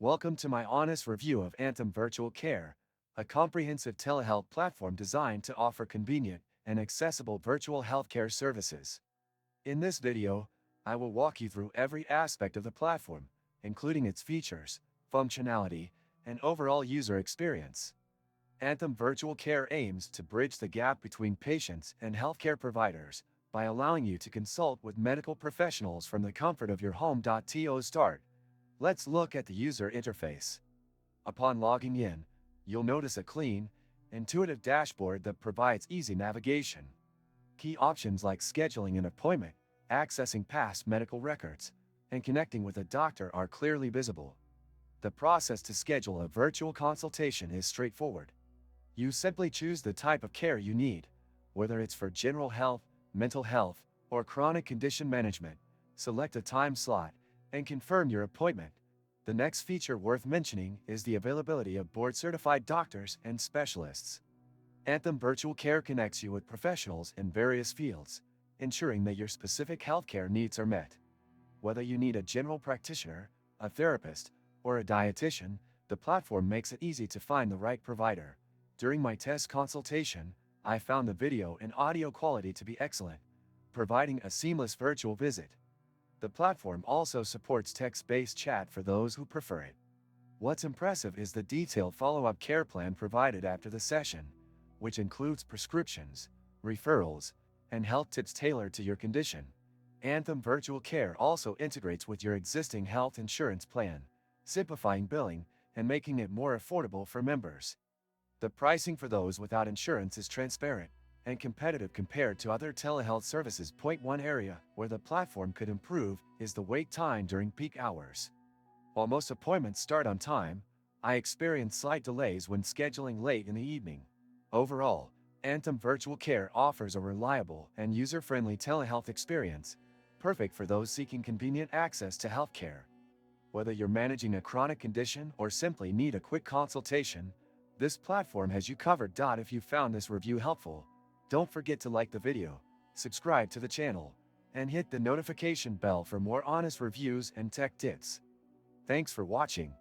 Welcome to my honest review of Anthem Virtual Care, a comprehensive telehealth platform designed to offer convenient and accessible virtual healthcare services. In this video, I will walk you through every aspect of the platform, including its features, functionality, and overall user experience. Anthem Virtual Care aims to bridge the gap between patients and healthcare providers by allowing you to consult with medical professionals from the comfort of your home. To start, let's look at the user interface. Upon logging in, you'll notice a clean, intuitive dashboard that provides easy navigation. Key options like scheduling an appointment, accessing past medical records, and connecting with a doctor are clearly visible. The process to schedule a virtual consultation is straightforward. You simply choose the type of care you need, whether it's for general health, mental health, or chronic condition management. Select a time slot and confirm your appointment. The next feature worth mentioning is the availability of board-certified doctors and specialists. Anthem Virtual Care connects you with professionals in various fields, ensuring that your specific healthcare needs are met. Whether you need a general practitioner, a therapist, or a dietitian, the platform makes it easy to find the right provider. During my test consultation, I found the video and audio quality to be excellent, providing a seamless virtual visit. The platform also supports text-based chat for those who prefer it. What's impressive is the detailed follow-up care plan provided after the session, which includes prescriptions, referrals, and health tips tailored to your condition. Anthem Virtual Care also integrates with your existing health insurance plan, simplifying billing and making it more affordable for members. The pricing for those without insurance is transparent and competitive compared to other telehealth services. One area where the platform could improve is the wait time during peak hours. While most appointments start on time, I experience slight delays when scheduling late in the evening. Overall, Anthem Virtual Care offers a reliable and user-friendly telehealth experience, perfect for those seeking convenient access to healthcare. Whether you're managing a chronic condition or simply need a quick consultation, this platform has you covered. If you found this review helpful, don't forget to like the video, subscribe to the channel, and hit the notification bell for more honest reviews and tech tips. Thanks for watching.